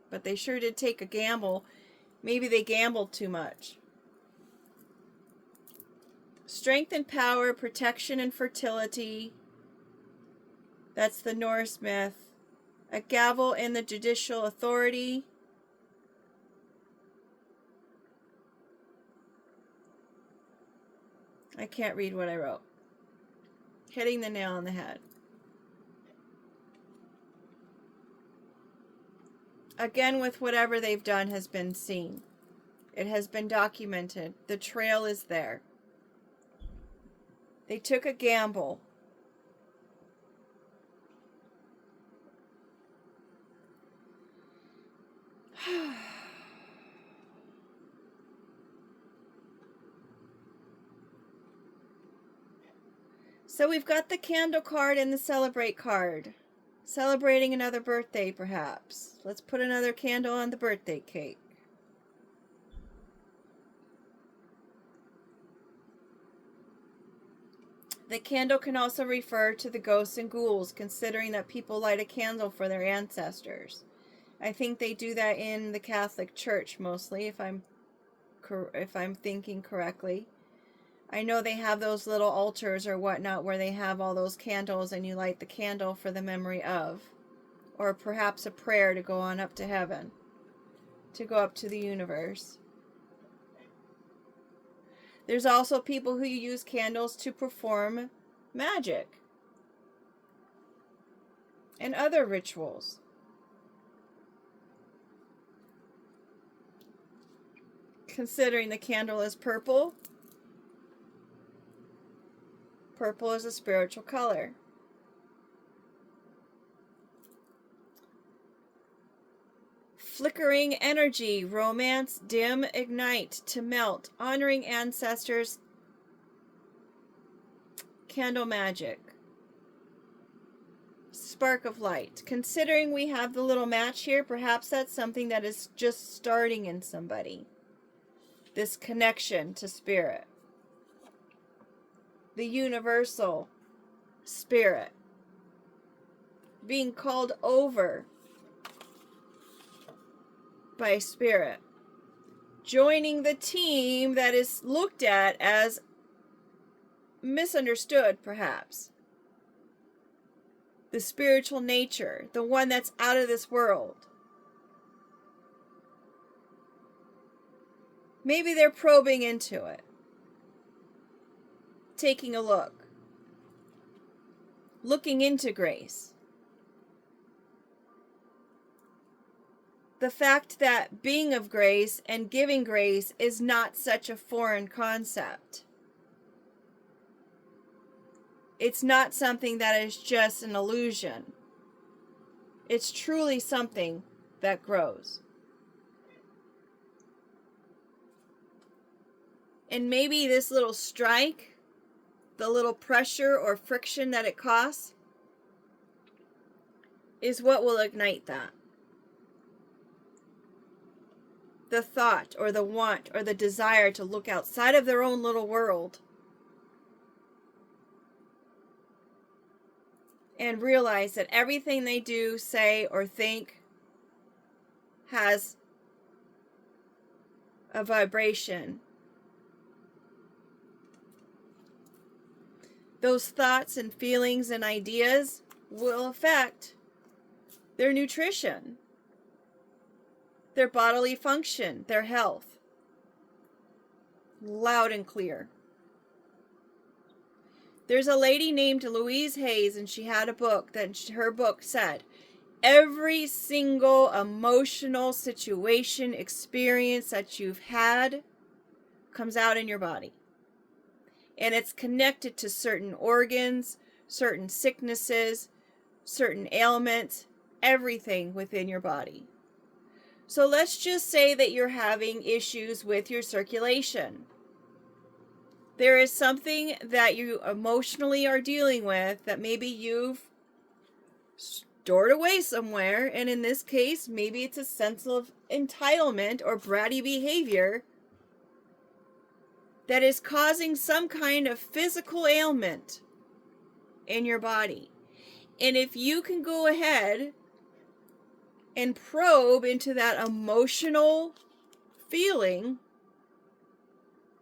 But they sure did take a gamble. Maybe they gambled too much. Strength and power, protection and fertility. That's the Norse myth. A gavel in the judicial authority. I can't read what I wrote. Hitting the nail on the head. Again, with whatever they've done has been seen. It has been documented. The trail is there. They took a gamble. So we've got the candle card and the celebrate card. Celebrating another birthday, perhaps. Let's put another candle on the birthday cake. The candle can also refer to the ghosts and ghouls, considering that people light a candle for their ancestors. I think they do that in the Catholic Church mostly, if I'm thinking correctly. I know they have those little altars or whatnot where they have all those candles and you light the candle for the memory of. Or perhaps a prayer to go on up to heaven. To go up to the universe. There's also people who use candles to perform magic. And other rituals. Considering the candle is purple. Purple is a spiritual color. Flickering energy, romance, dim, ignite, to melt, honoring ancestors, candle magic. Spark of light. Considering we have the little match here, perhaps that's something that is just starting in somebody. This connection to spirit. The universal spirit. Being called over by spirit. Joining the team that is looked at as misunderstood, perhaps. The spiritual nature. The one that's out of this world. Maybe they're probing into it. Taking a look. Looking into grace. The fact that being of grace and giving grace is not such a foreign concept. It's not something that is just an illusion. It's truly something that grows. And maybe this little strike, the little pressure or friction that it costs, is what will ignite that. The thought or the want or the desire to look outside of their own little world and realize that everything they do, say, or think has a vibration. Those thoughts and feelings and ideas will affect their nutrition, their bodily function, their health. loud and clear. There's a lady named Louise Hayes, and she had a book that her book said, every single emotional situation, experience that you've had comes out in your body. And it's connected to certain organs, certain sicknesses, certain ailments, everything within your body. So let's just say that you're having issues with your circulation. There is something that you emotionally are dealing with that maybe you've stored away somewhere, and in this case, maybe it's a sense of entitlement or bratty behavior that is causing some kind of physical ailment in your body. And if you can go ahead and probe into that emotional feeling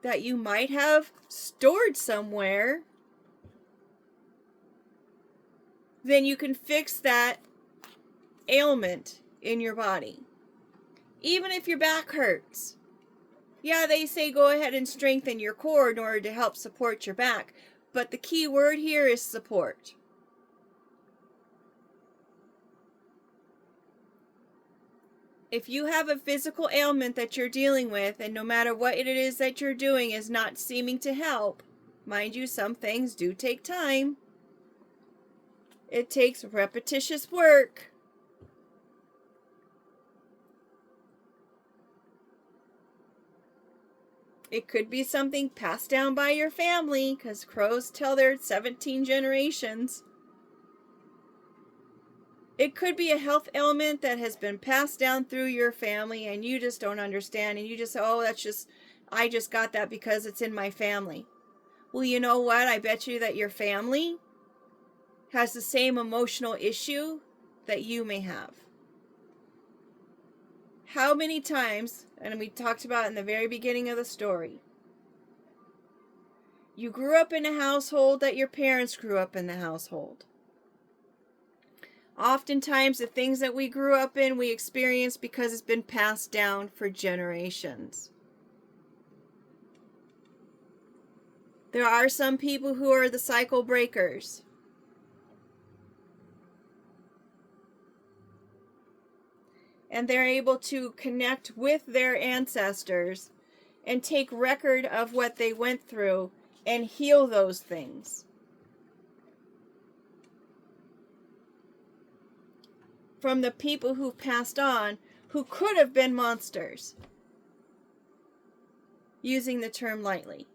that you might have stored somewhere, then you can fix that ailment in your body. Even if your back hurts. Yeah, they say go ahead and strengthen your core in order to help support your back. But the key word here is support. If you have a physical ailment that you're dealing with, and no matter what it is that you're doing is not seeming to help, mind you, some things do take time. It takes repetitious work. It could be something passed down by your family, because crows tell their 17 generations. It could be a health ailment that has been passed down through your family and you just don't understand, and you just say, oh, I just got that because it's in my family. Well, you know what? I bet you that your family has the same emotional issue that you may have. How many times, and we talked about in the very beginning of the story, you grew up in a household that your parents grew up in the household. Oftentimes, the things that we grew up in, we experience because it's been passed down for generations. There are some people who are the cycle breakers. And they're able to connect with their ancestors and take record of what they went through and heal those things. From the people who passed on, who could have been monsters, using the term lightly.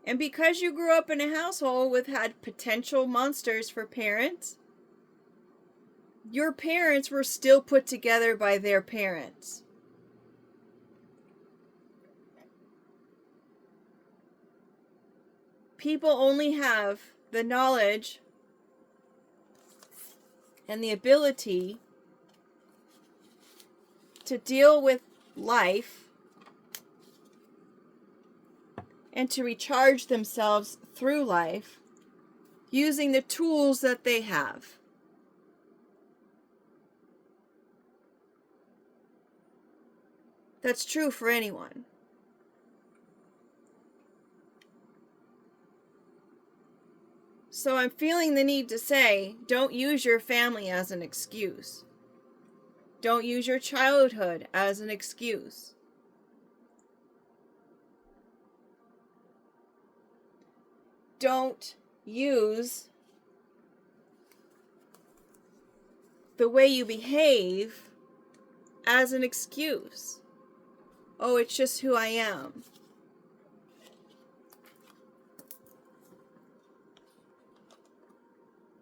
And because you grew up in a household with had potential monsters for parents, your parents were still put together by their parents. People only have the knowledge and the ability to deal with life and to recharge themselves through life using the tools that they have. That's true for anyone. So I'm feeling the need to say, don't use your family as an excuse. Don't use your childhood as an excuse. Don't use the way you behave as an excuse. Oh, it's just who I am.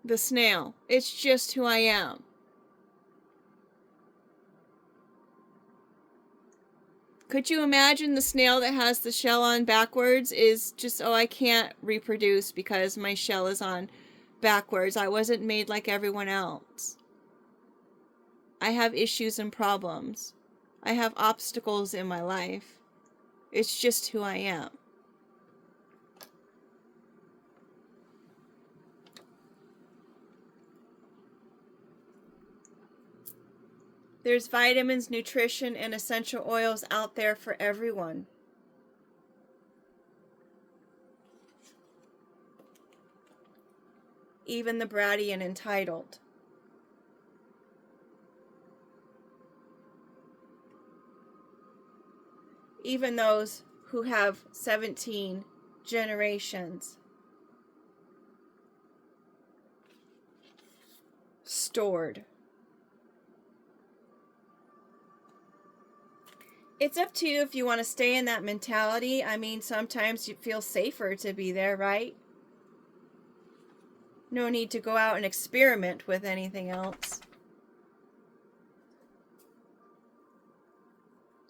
The snail. It's just who I am. Could you imagine the snail that has the shell on backwards is just, oh, I can't reproduce because my shell is on backwards. I wasn't made like everyone else. I have issues and problems. I have obstacles in my life. It's just who I am. There's vitamins, nutrition, and essential oils out there for everyone. Even the bratty and entitled. Even those who have 17 generations stored. It's up to you if you want to stay in that mentality. I mean, sometimes you feel safer to be there, right? No need to go out and experiment with anything else.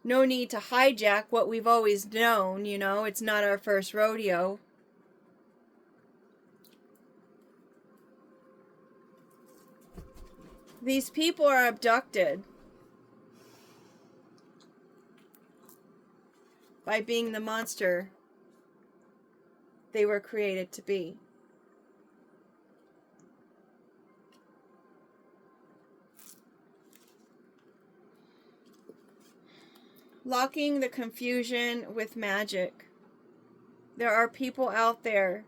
No need to hijack what we've always known, you know, it's not our first rodeo. These people are abducted by being the monster they were created to be. Locking the confusion with magic. There are people out there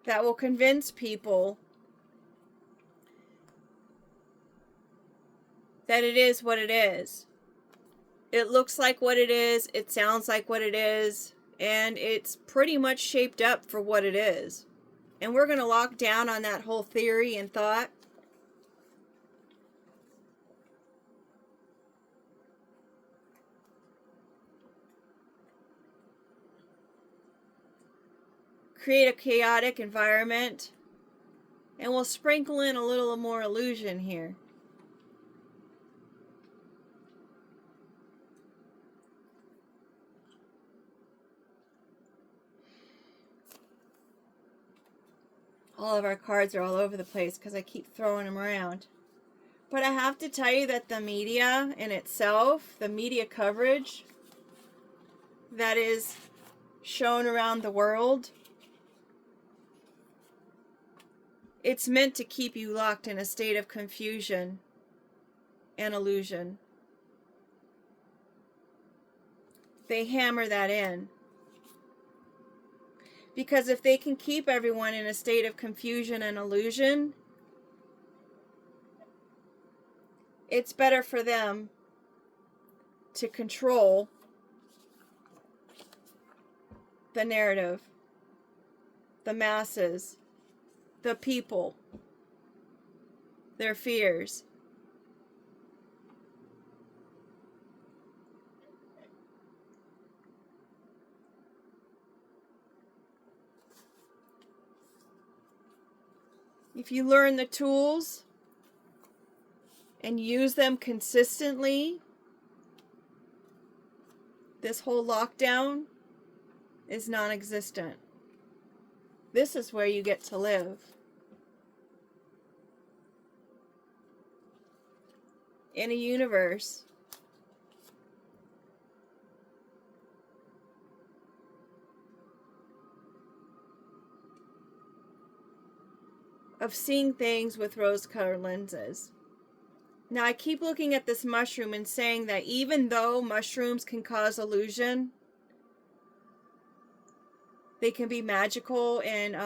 that will convince people that it is what it is. It looks like what it is, it sounds like what it is, and it's pretty much shaped up for what it is. And we're going to lock down on that whole theory and thought. Create a chaotic environment, and we'll sprinkle in a little more illusion here. All of our cards are all over the place because I keep throwing them around. But I have to tell you that the media in itself, the media coverage that is shown around the world, it's meant to keep you locked in a state of confusion and illusion. They hammer that in. Because if they can keep everyone in a state of confusion and illusion, it's better for them to control the narrative, the masses, the people, their fears. If you learn the tools and use them consistently, this whole lockdown is non-existent. This is where you get to live. In a universe of seeing things with rose-colored lenses. Now, I keep looking at this mushroom and saying that even though mushrooms can cause illusion, they can be magical and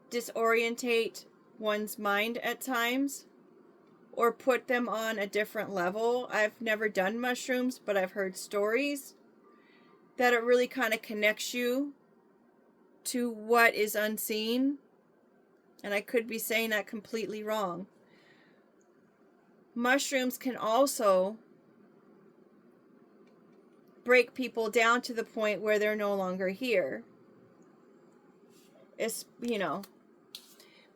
disorientate one's mind at times or put them on a different level. I've never done mushrooms, but I've heard stories that it really kind of connects you to what is unseen. And I could be saying that completely wrong. Mushrooms can also break people down to the point where they're no longer here. It's, you know.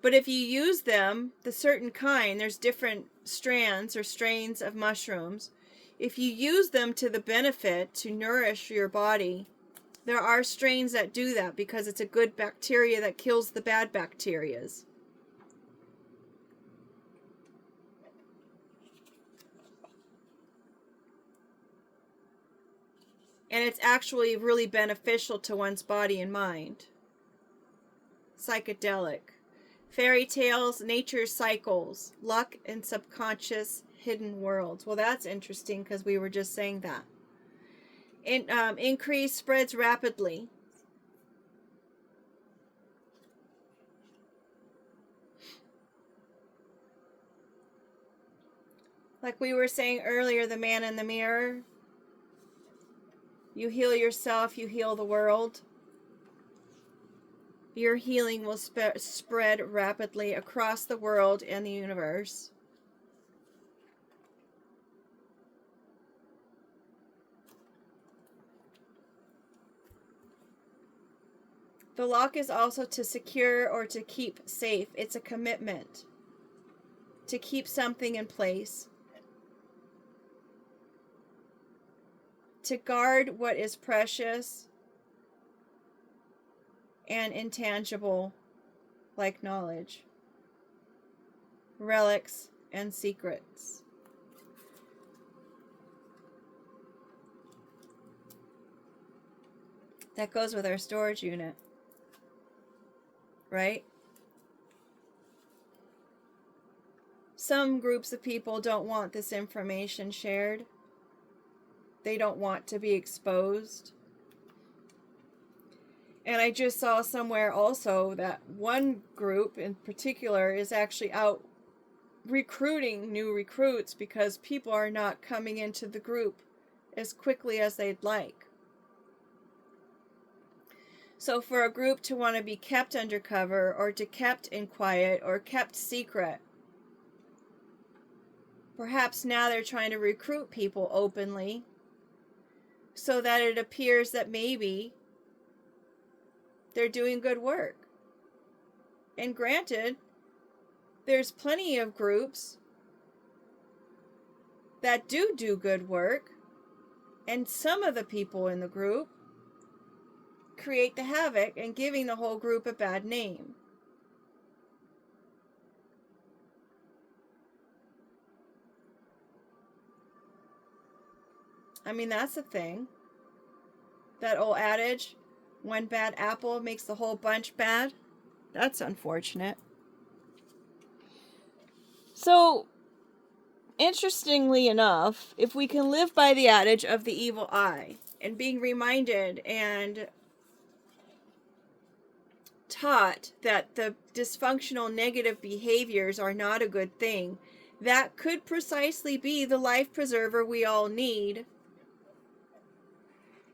But if you use them, the certain kind, there's different strands or strains of mushrooms. If you use them to the benefit to nourish your body, there are strains that do that because it's a good bacteria that kills the bad bacterias. And it's actually really beneficial to one's body and mind. Psychedelic. Fairy tales, nature cycles, luck, and subconscious hidden worlds. Well, that's interesting because we were just saying that. Increase spreads rapidly. Like we were saying earlier, the man in the mirror. You heal yourself, you heal the world. Your healing will spread rapidly across the world and the universe. The lock is also to secure or to keep safe. It's a commitment to keep something in place, to guard what is precious and intangible, like knowledge, relics, and secrets. That goes with our storage unit, right? Some groups of people don't want this information shared. They don't want to be exposed. And I just saw somewhere also that one group in particular is actually out recruiting new recruits because people are not coming into the group as quickly as they'd like. So for a group to want to be kept undercover or to kept in quiet or kept secret, perhaps now they're trying to recruit people openly so that it appears that maybe they're doing good work. And granted, there's plenty of groups that do good work, and some of the people in the group create the havoc and giving the whole group a bad name. I mean, that's the thing. That old adage, one bad apple makes the whole bunch bad. That's unfortunate. So, interestingly enough, if we can live by the adage of the evil eye and being reminded and taught that the dysfunctional negative behaviors are not a good thing, that could precisely be the life preserver we all need.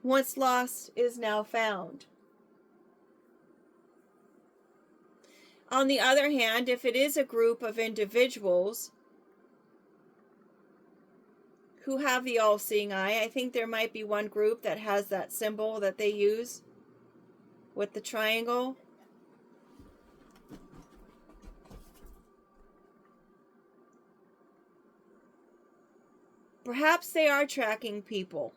Once lost is now found. On the other hand, if it is a group of individuals who have the all-seeing eye, I think there might be one group that has that symbol that they use with the triangle. Perhaps they are tracking people.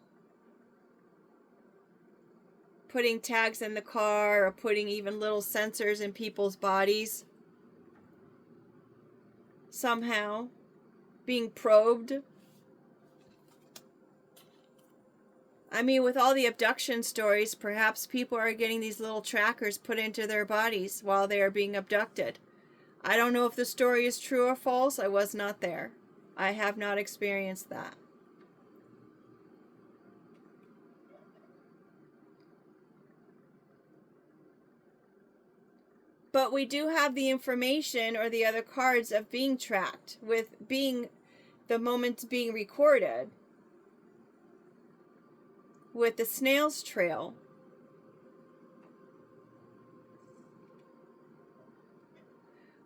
Putting tags in the car or putting even little sensors in people's bodies. Somehow being probed. I mean, with all the abduction stories, perhaps people are getting these little trackers put into their bodies while they are being abducted. I don't know if the story is true or false. I was not there. I have not experienced that. But we do have the information or the other cards of being tracked, with being the moments being recorded, with the snail's trail.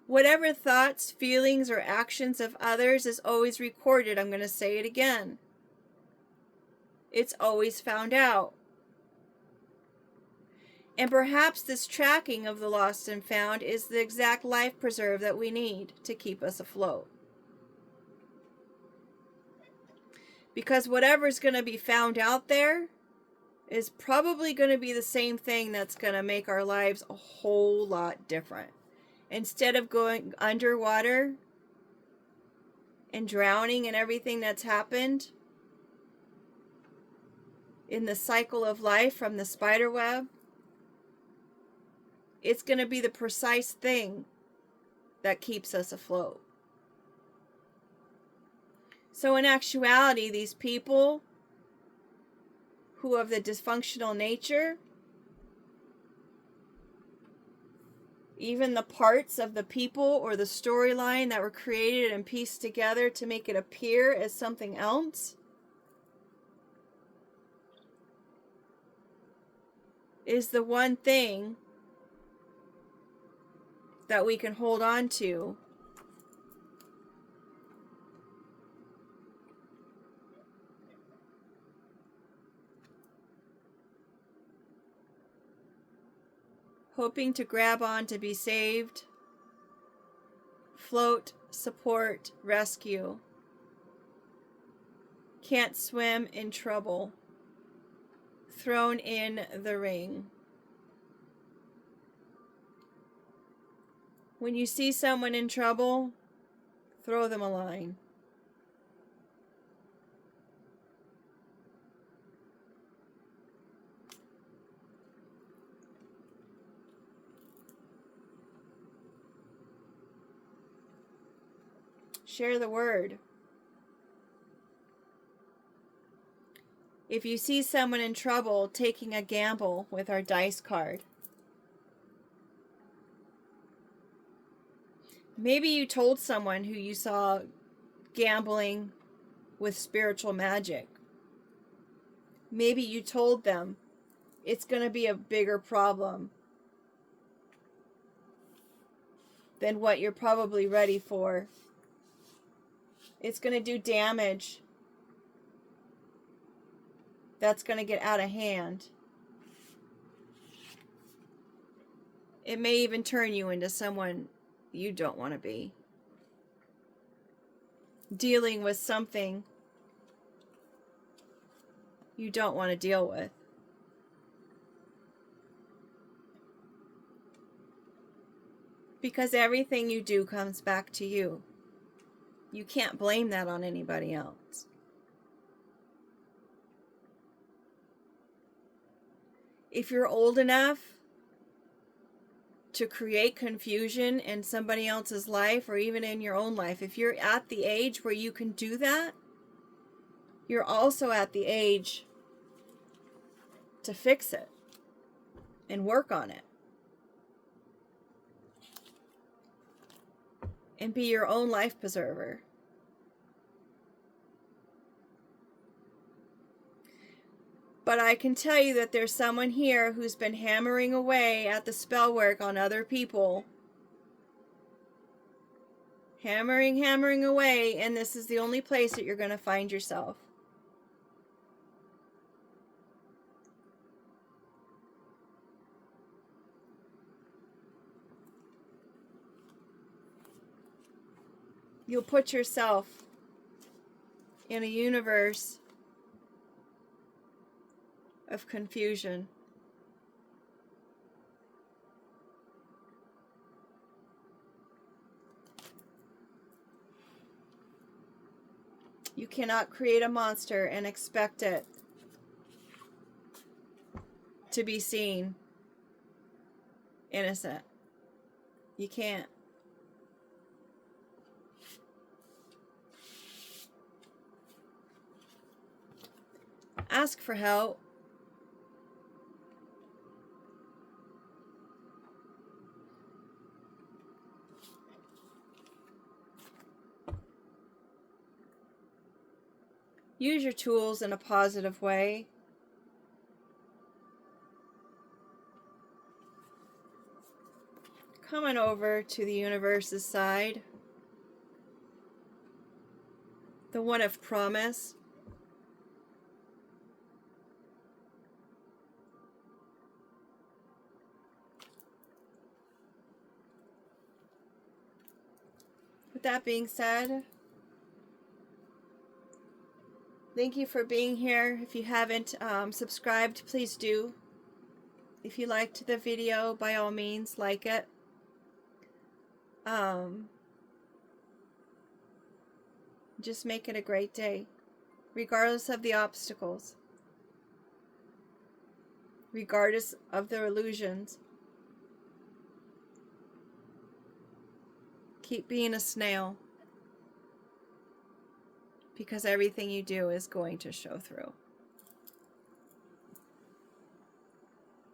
Whatever thoughts, feelings, or actions of others is always recorded. I'm going to say it again. It's always found out. And perhaps this tracking of the lost and found is the exact life preserve that we need to keep us afloat. Because whatever's going to be found out there is probably going to be the same thing that's going to make our lives a whole lot different. Instead of going underwater and drowning in everything that's happened in the cycle of life from the spider web, it's going to be the precise thing that keeps us afloat. So in actuality, these people who have the dysfunctional nature, even the parts of the people or the storyline that were created and pieced together to make it appear as something else, is the one thing that we can hold on to hoping to grab on to be saved, float, support, rescue. Can't swim, in trouble. Thrown in the ring. When you see someone in trouble, throw them a line. Share the word. If you see someone in trouble, taking a gamble with our dice card. Maybe you told someone who you saw gambling with spiritual magic. Maybe you told them it's going to be a bigger problem than what you're probably ready for. It's going to do damage that's going to get out of hand. It may even turn you into someone you don't want to be. Dealing with something you don't want to deal with. Because everything you do comes back to you. You can't blame that on anybody else. If you're old enough to create confusion in somebody else's life or even in your own life, if you're at the age where you can do that, you're also at the age to fix it and work on it. And be your own life preserver. But I can tell you that there's someone here who's been hammering away at the spell work on other people. Hammering away, and this is the only place that you're going to find yourself. You'll put yourself in a universe of confusion. You cannot create a monster and expect it to be seen innocent. You can't. Ask for help. Use your tools in a positive way. Come on over to the universe's side. The one of promise. With that being said, thank you for being here. If you haven't subscribed, please do. If you liked the video, by all means, like it. Just make it a great day, regardless of the obstacles, regardless of the illusions. Keep being a snail, because everything you do is going to show through.